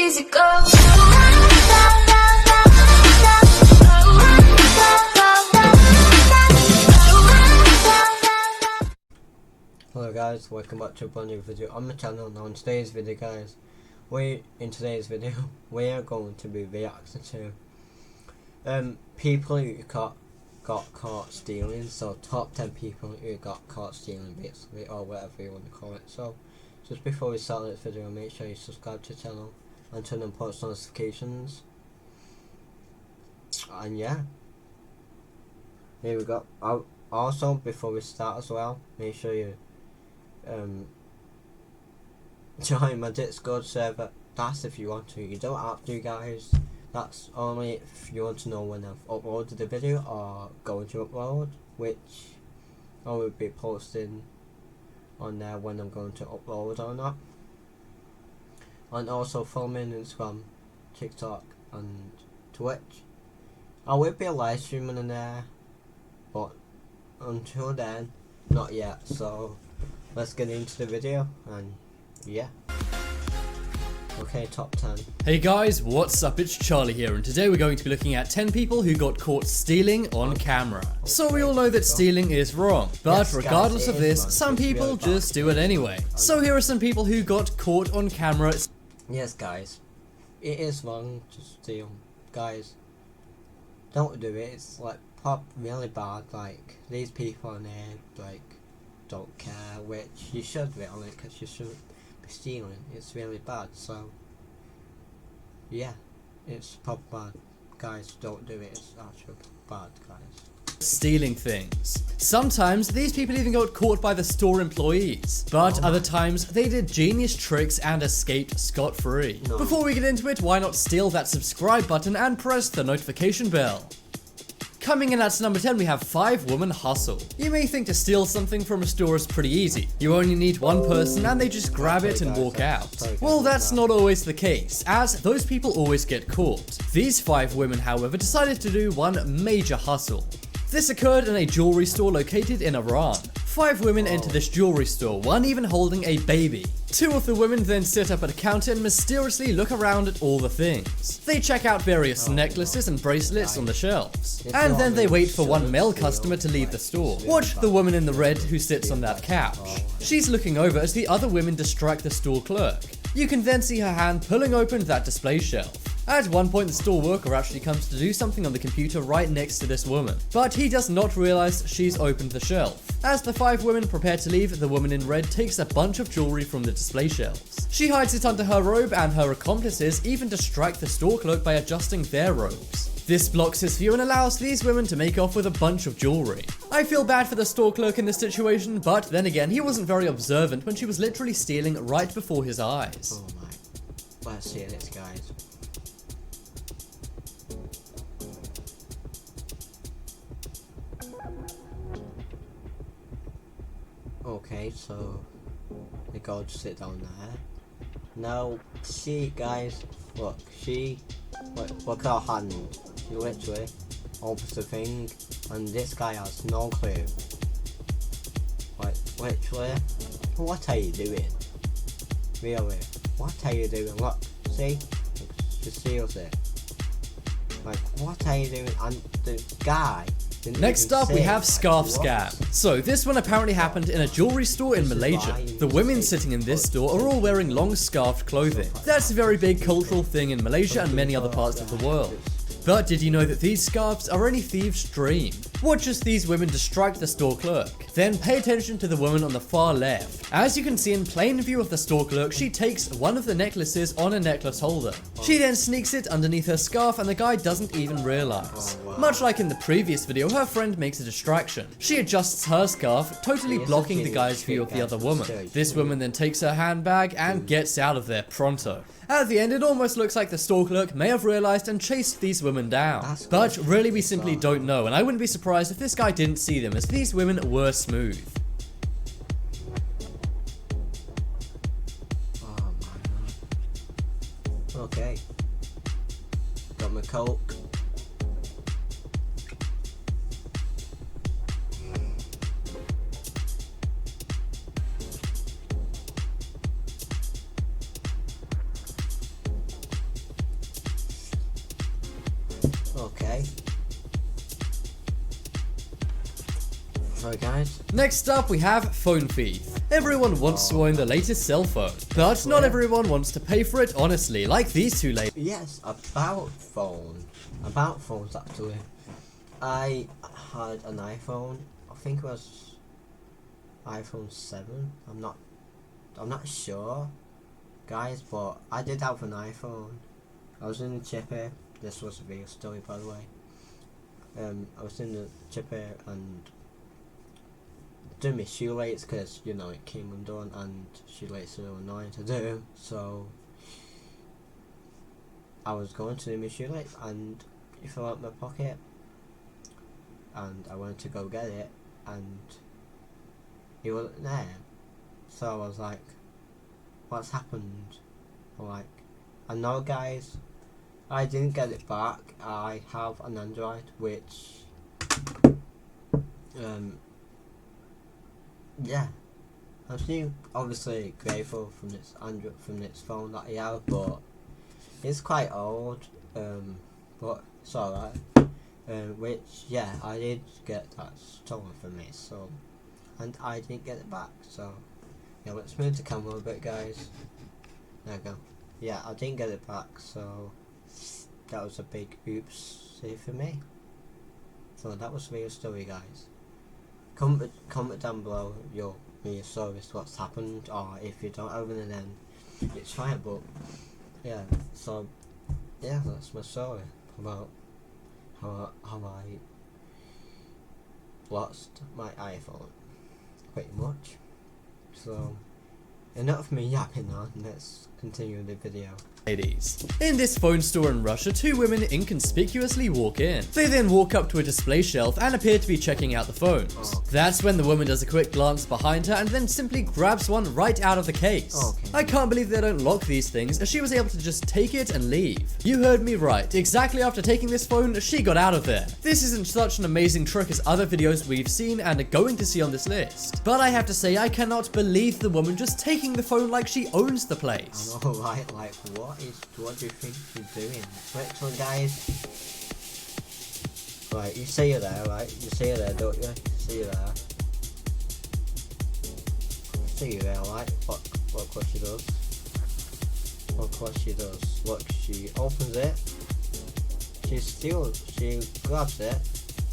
easy go. Hello guys, welcome back to a brand new video on my channel. Now in today's video guys, we are going to be reacting to people who got caught stealing. So top 10 people who got caught stealing basically, or whatever you want to call it. So just before we start this video, make sure you subscribe to the channel and turn on post notifications. And yeah, here we go. Also before we start as well, make sure you join my Discord server. That's if you want to. You don't have to, guys. That's only if you want to know when I've uploaded the video or going to upload, which I will be posting on there when I'm going to upload or not. And also follow me on Instagram, TikTok and Twitch. I will be live streaming in there, but until then, not yet. So let's get into the video, and yeah. Okay, top 10. Hey guys, what's up? It's Charlie here, and today we're going to be looking at 10 people who got caught stealing on camera. So we all know that stealing is wrong, but yes, regardless guys, of this, wrong. some people just do it anyway. So here are some people who got caught on camera. Yes guys, it is wrong to steal. Guys, don't do it. It's like really bad. Like, these people on there like don't care, which you should really, because you shouldn't be stealing. It's really bad. So yeah, it's proper bad. Guys, don't do it. It's actually bad, guys. Stealing things. Sometimes these people even got caught by the store employees, but other times they did genius tricks and escaped scot-free. No. Before we get into it, why not steal that subscribe button and press the notification bell? Coming in at number 10, we have 5-woman hustle. You may think to steal something from a store is pretty easy. You only need one person and they just grab it and walk out. Well, that's not always the case, as those people always get caught. These 5 women, however, decided to do one major hustle. This occurred in a jewelry store located in Iran. 5 women enter this jewelry store, one even holding a baby. 2 of the women then sit up at a counter and mysteriously look around at all the things. They check out various necklaces and bracelets on the shelves. And then they wait for one male customer to leave the store. Watch the woman in the red who sits on that couch. She's looking over as the other women distract the store clerk. You can then see her hand pulling open that display shelf. At one point, the store worker actually comes to do something on the computer right next to this woman, but he does not realize she's opened the shelf. As the 5 women prepare to leave, the woman in red takes a bunch of jewelry from the display shelves. She hides it under her robe, and her accomplices even distract the store clerk by adjusting their robes. This blocks his view and allows these women to make off with a bunch of jewelry. I feel bad for the store clerk in this situation, but then again, he wasn't very observant when she was literally stealing right before his eyes. Oh my. Let's see this, guys. Okay, so they go to sit down there. Now, see guys, look, look at her hand. She literally opens the thing, and this guy has no clue. Like, literally, what are you doing? Really, what are you doing? Look, see? She seals it. Like, what are you doing? And the guy... Next up, we have scarf scam. So this one apparently happened in a jewelry store in Malaysia. The women sitting in this store are all wearing long scarfed clothing. That's a very big cultural thing in Malaysia and many other parts of the world. But did you know that these scarves are any thieves' dream? Watch as these women distract the store clerk. Then pay attention to the woman on the far left. As you can see in plain view of the store clerk, she takes one of the necklaces on a necklace holder. She then sneaks it underneath her scarf, and the guy doesn't even realize. Much like in the previous video, her friend makes a distraction. She adjusts her scarf, totally blocking the guy's view of the other woman. This woman then takes her handbag and gets out of there pronto. At the end, it almost looks like the store clerk may have realized and chased these women down. But really, we simply don't know, and I wouldn't be surprised if this guy didn't see them, as these women were smooth. Oh my god. Okay. Got my Coke. Okay. So guys. Next up, we have phone thief. Everyone wants to own the latest cell phone, but not everyone wants to pay for it honestly, like these two ladies. Yes, about phones actually. I had an iPhone. I think it was iPhone 7. I'm not sure, guys, but I did have an iPhone. I was in the chippy. This was a real story, by the way. I was in the chippy and doing my shoelace because you know it came undone, and shoelaces are annoying to do. So I was going to do my shoelace and it fell out my pocket, and I went to go get it, and it wasn't there. So I was like, "What's happened?" I'm like, "I know, guys. I didn't get it back. I have an Android, which yeah, I'm still obviously grateful from this Android, from this phone that I have, but it's quite old. But it's alright. Which yeah, I did get that stolen from me, so, and I didn't get it back. So yeah, let's move the camera a bit, guys. There we go. Yeah, I didn't get it back, so that was a big oopsie for me. So that was the real story, guys. Comment down below your stories, what's happened, or if you don't open it, then it's fine. But yeah, so yeah, that's my story about how I lost my iPhone, pretty much. So enough of me yapping on. Let's continue the video. Ladies. In this phone store in Russia, two women inconspicuously walk in. They then walk up to a display shelf and appear to be checking out the phones. Oh. That's when the woman does a quick glance behind her and then simply grabs one right out of the case. Okay. I can't believe they don't lock these things, as she was able to just take it and leave. You heard me right. Exactly after taking this phone, she got out of there. This isn't such an amazing trick as other videos we've seen and are going to see on this list. But I have to say, I cannot believe the woman just taking the phone like she owns the place. I know, right? Like, what do you think you're doing? Next one, guys. Right, you see her there, right? You see her there, don't you? See her there. See her there, right? What she does? What she does? Look, she opens it. She grabs it.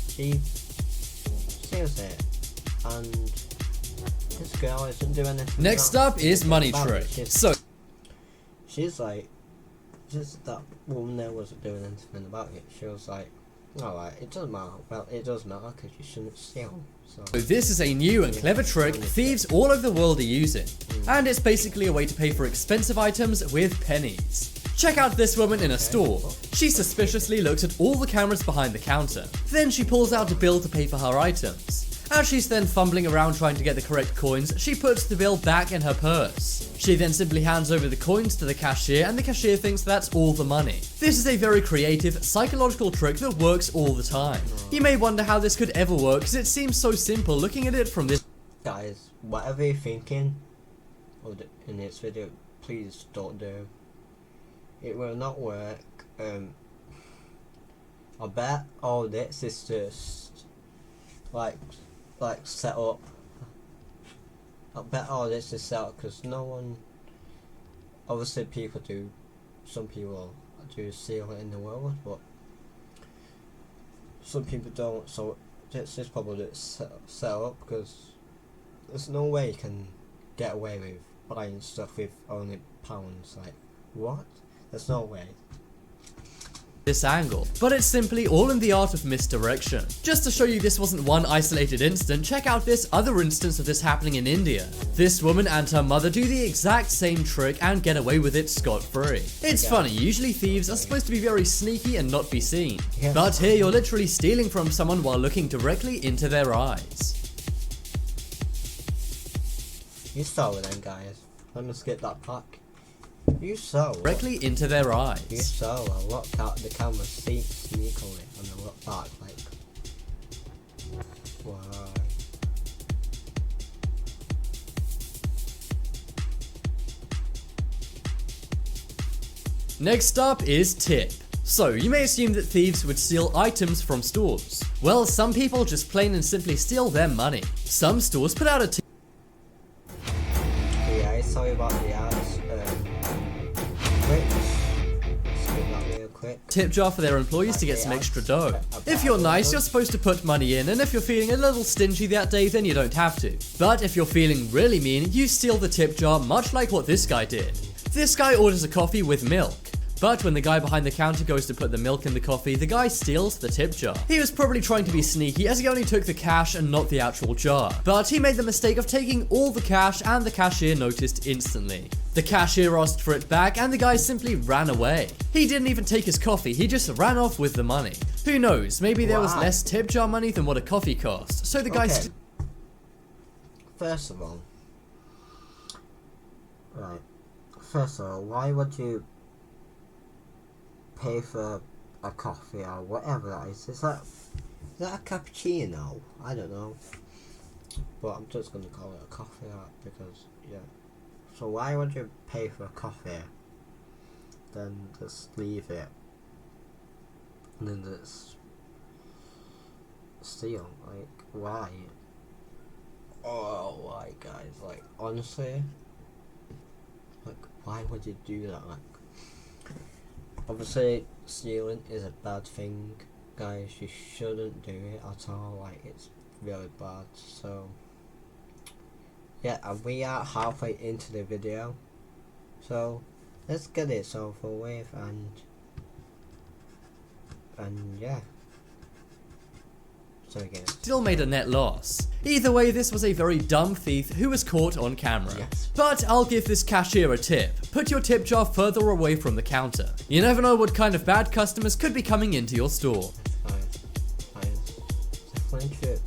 She steals it, and this girl isn't doing anything. Next up is money trick. So she's like, just that woman there wasn't doing anything about it. She was like, alright, it doesn't matter. Well, it does matter because you shouldn't steal. So this is a new and clever trick thieves all over the world are using. And it's basically a way to pay for expensive items with pennies. Check out this woman in a store. She suspiciously looks at all the cameras behind the counter. Then she pulls out a bill to pay for her items. As she's then fumbling around trying to get the correct coins, she puts the bill back in her purse. She then simply hands over the coins to the cashier, and the cashier thinks that's all the money. This is a very creative, psychological trick that works all the time. You may wonder how this could ever work, because it seems so simple looking at it from this. Guys, whatever you're thinking in this video, please don't do. It will not work. I bet all this is just like set up. I bet all this is set up because no one, obviously some people do steal it in the world, but some people don't, so this is probably set up because there's no way you can get away with buying stuff with only pounds. Like, what? There's no way. This angle, but it's simply all in the art of misdirection. Just to show you this wasn't one isolated instant, check out this other instance of this happening in India. This woman and her mother do the exact same trick and get away with it scot-free. It's funny, usually thieves are supposed to be very sneaky and not be seen. Yeah. But here you're literally stealing from someone while looking directly into their eyes. You saw it then, guys. Let me skip that pack. You saw it. Directly into their eyes. You saw I looked at the camera sneakily and I looked back like, why? Next up is tip. So, you may assume that thieves would steal items from stores. Well, some people just plain and simply steal their money. Some stores put out a Yeah, sorry about the ads. Quick. tip jar for their employees to get some extra dough. If you're nice, you're supposed to put money in, and if you're feeling a little stingy that day, then you don't have to. But if you're feeling really mean, you steal the tip jar, much like what this guy did. This guy orders a coffee with milk. But when the guy behind the counter goes to put the milk in the coffee, the guy steals the tip jar. He was probably trying to be sneaky as he only took the cash and not the actual jar. But he made the mistake of taking all the cash and the cashier noticed instantly. The cashier asked for it back and the guy simply ran away. He didn't even take his coffee, he just ran off with the money. Who knows, maybe there was less tip jar money than what a coffee cost. So the guy First of all, why would you pay for a coffee or whatever that is? Is that a cappuccino? I don't know, but I'm just gonna call it a coffee because yeah. So why would you pay for a coffee, then just leave it, and then just steal? Like, why? Oh, why, guys? Like, honestly, like, why would you do that? Like, obviously, stealing is a bad thing, guys. You shouldn't do it at all. Like, it's really bad. So, yeah, and we are halfway into the video. So, let's get it over with, and yeah. So again, still made a net loss. Either way, this was a very dumb thief who was caught on camera. Yes. But I'll give this cashier a tip. Put your tip jar further away from the counter. You never know what kind of bad customers could be coming into your store. Fine. Definitely true.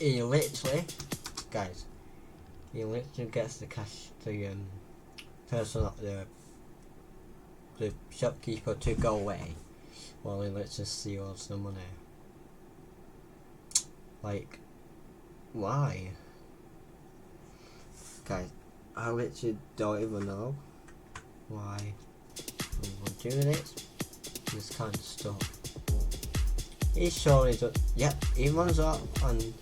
He literally, guys, he literally gets the person at the shopkeeper to go away while he literally steals the money. Like, why? Guys, I literally don't even know why we're doing this kind of stuff. He surely does. Yep, he runs up and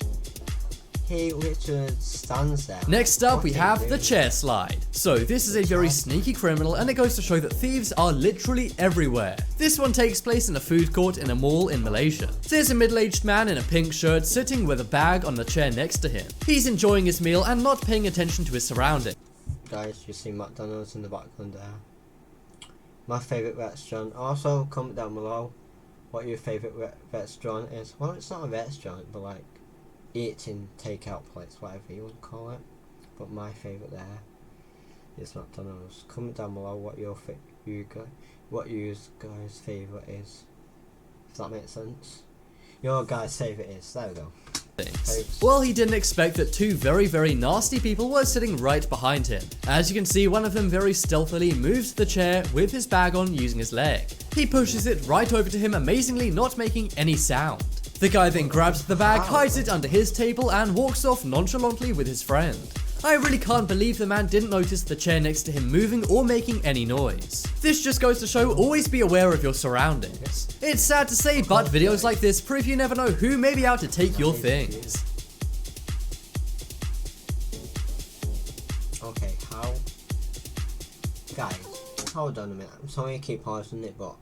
he literally stands there. Next up, we have the chair slide. So this is a very sneaky criminal, and it goes to show that thieves are literally everywhere. This one takes place in a food court in a mall in Malaysia. There's a middle-aged man in a pink shirt sitting with a bag on the chair next to him. He's enjoying his meal and not paying attention to his surroundings. Guys, you see McDonald's in the background there. My favourite restaurant. Also, comment down below what your favourite restaurant is. Well, it's not a restaurant, but like eating takeout place, whatever you want to call it. But my favourite there is McDonald's. Comment down below what your guys' favourite is. If that makes sense. Your guys' favourite is. There we go. Well, he didn't expect that two very, very nasty people were sitting right behind him. As you can see, one of them very stealthily moves the chair with his bag on using his leg. He pushes it right over to him, amazingly not making any sound. The guy then grabs the bag, hides it under his table, and walks off nonchalantly with his friend. I really can't believe the man didn't notice the chair next to him moving or making any noise. This just goes to show, always be aware of your surroundings. It's sad to say, but videos like this prove you never know who may be out to take your things. Okay, how? Guys, hold on a minute. I'm sorry I keep pausing it, but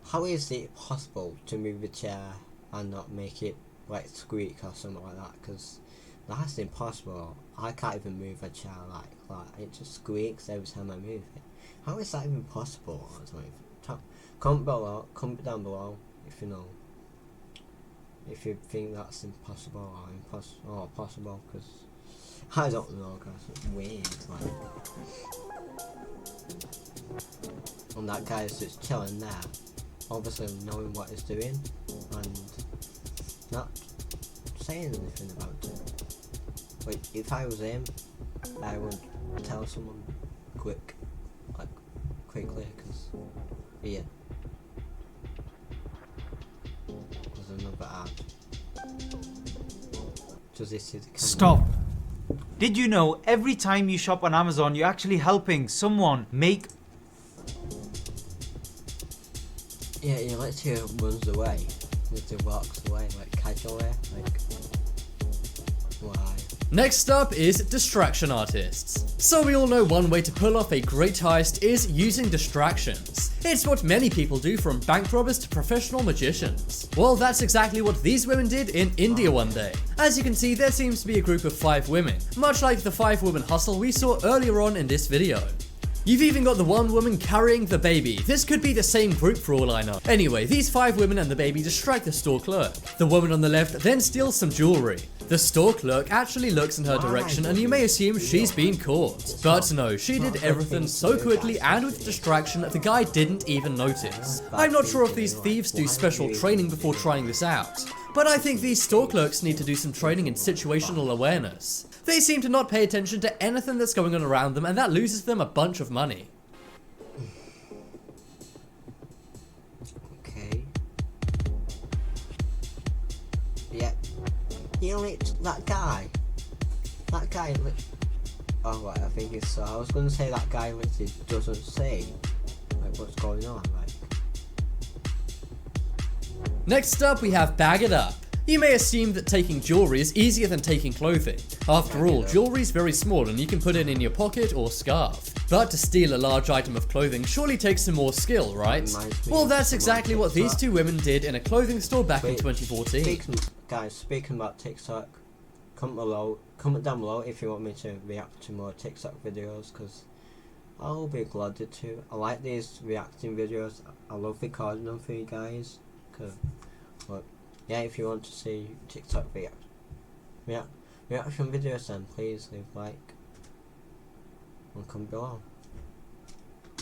how is it possible to move a chair and not make it like squeak or something like that? Because that's impossible. I can't even move a chair like that. It just squeaks every time I move it. How is that even possible? I don't even. Comment down below if you know. If you think that's impossible or possible, because I don't know, guys. It's weird. Like, and that guy is just chilling there, obviously knowing what he's doing and not saying anything about it. But if I was him, I would tell someone quickly, because yeah, there's another ad. Does this see the camera? Stop. Did you know every time you shop on Amazon, you're actually helping someone make... Yeah, he literally runs away. Literally walks away, like casually. Like, why? Next up is distraction artists. So we all know one way to pull off a great heist is using distractions. It's what many people do, from bank robbers to professional magicians. Well, that's exactly what these women did in India one day. As you can see, there seems to be a group of 5 women, much like the 5-woman hustle we saw earlier on in this video. You've even got the one woman carrying the baby. This could be the same group for all I know. Anyway, these 5 women and the baby distract the store clerk. The woman on the left then steals some jewelry. The store clerk actually looks in her direction and you may assume she's been caught. But no, she did everything so quickly and with distraction that the guy didn't even notice. I'm not sure if these thieves do special training before trying this out, but I think these store clerks need to do some training in situational awareness. They seem to not pay attention to anything that's going on around them, and that loses them a bunch of money. Okay. Yeah. You know, that guy. That guy. Oh, right, I think it's so. I was going to say that guy literally doesn't say like what's going on. Like. Next up, we have bag it up. You may assume that taking jewelry is easier than taking clothing. After all, jewelry is very small and you can put it in your pocket or scarf. But to steal a large item of clothing surely takes some more skill, right? Well, that's exactly what these 2 women did in a clothing store back in 2014. Guys, speaking about TikTok, comment down below if you want me to react to more TikTok videos, because I'll be glad to. I like these reacting videos. I love recording them for you guys. Cause, look, yeah, if you want to see TikTok reaction videos, then please leave a like and comment below.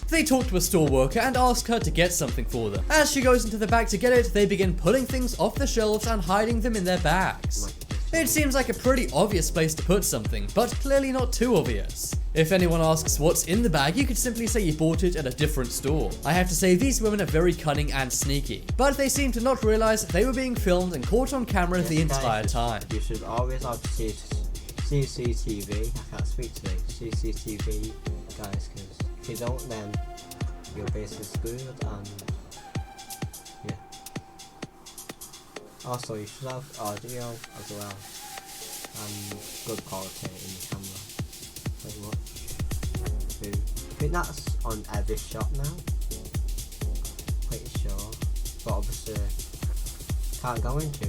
They talk to a store worker and ask her to get something for them. As she goes into the bag to get it, they begin pulling things off the shelves and hiding them in their bags. It seems like a pretty obvious place to put something, but clearly not too obvious. If anyone asks what's in the bag, you could simply say you bought it at a different store. I have to say, these women are very cunning and sneaky, but they seem to not realize they were being filmed and caught on camera the entire time. You should always have CCTV. I can't speak today. CCTV, guys, because if you don't, then you're basically screwed. And yeah. Also, you should have audio as well, and good quality in the camera. Pretty much. I think that's on every shop now. Pretty sure, but obviously can't go into.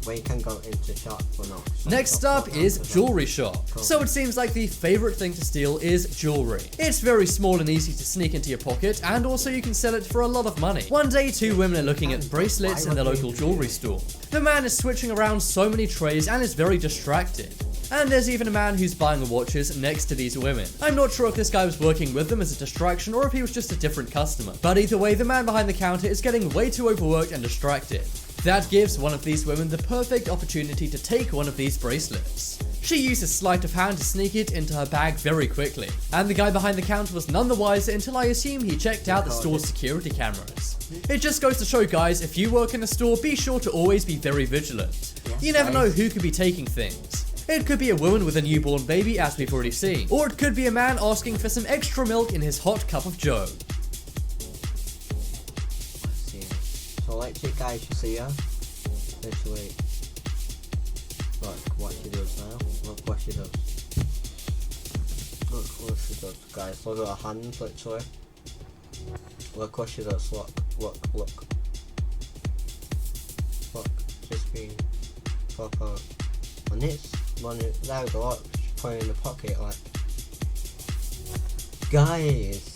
Well, you can go into shop, but not. Next up is jewelry shop. So it seems like the favorite thing to steal is jewelry. It's very small and easy to sneak into your pocket, and also you can sell it for a lot of money. One day, 2 women are looking at bracelets in their local jewelry store. The man is switching around so many trays and is very distracted. And there's even a man who's buying watches next to these women. I'm not sure if this guy was working with them as a distraction or if he was just a different customer. But either way, the man behind the counter is getting way too overworked and distracted. That gives one of these women the perfect opportunity to take one of these bracelets. She uses sleight of hand to sneak it into her bag very quickly. And the guy behind the counter was none the wiser until I assume he checked out the store's security cameras. It just goes to show, guys, if you work in a store, be sure to always be very vigilant. You never know who could be taking things. It could be a woman with a newborn baby, as we've already seen. Or it could be a man asking for some extra milk in his hot cup of joe. So like you guys, you see her? Literally. Look what she does now. Look what she does. Look what she does, guys. Look at her hands, literally. Look what she does. Look. Look. She's been proper. And it's one. There we go. Look, she's putting it in the pocket, like. Guys.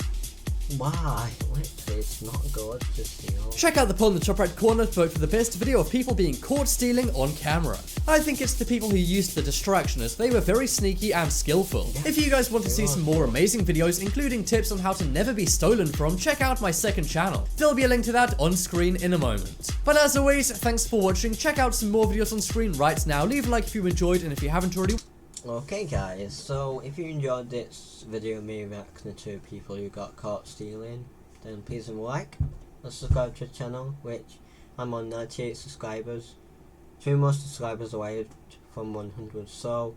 Why? Literally, it's not good to steal. Check out the poll in the top right corner to vote for the best video of people being caught stealing on camera. I think it's the people who used the distraction, as they were very sneaky and skillful. If you guys want to see some more amazing videos, including tips on how to never be stolen from, check out my second channel. There'll be a link to that on screen in a moment. But as always, thanks for watching. Check out some more videos on screen right now. Leave a like if you enjoyed, and if you haven't already... Okay guys, so if you enjoyed this video of me reacting to people who got caught stealing, then please leave a like and subscribe to the channel, which I'm on 98 subscribers. 2 more subscribers away from 100, so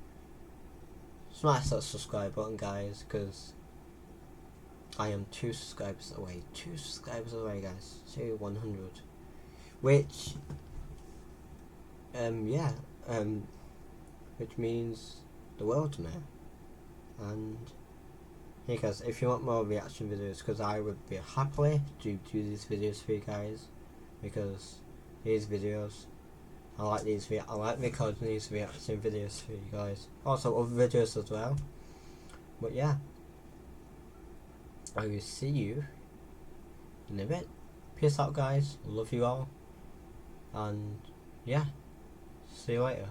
smash that subscribe button, guys, because I am 2 subscribers away. 2 subscribers away, guys, to 100. Which, which means the world to me. And hey guys, if you want more reaction videos, because I would be happily to do these videos for you guys, because these videos, I like recording these reaction videos for you guys. Also other videos as well. But yeah, I will see you in a bit. Peace out, guys. Love you all. And yeah, see you later.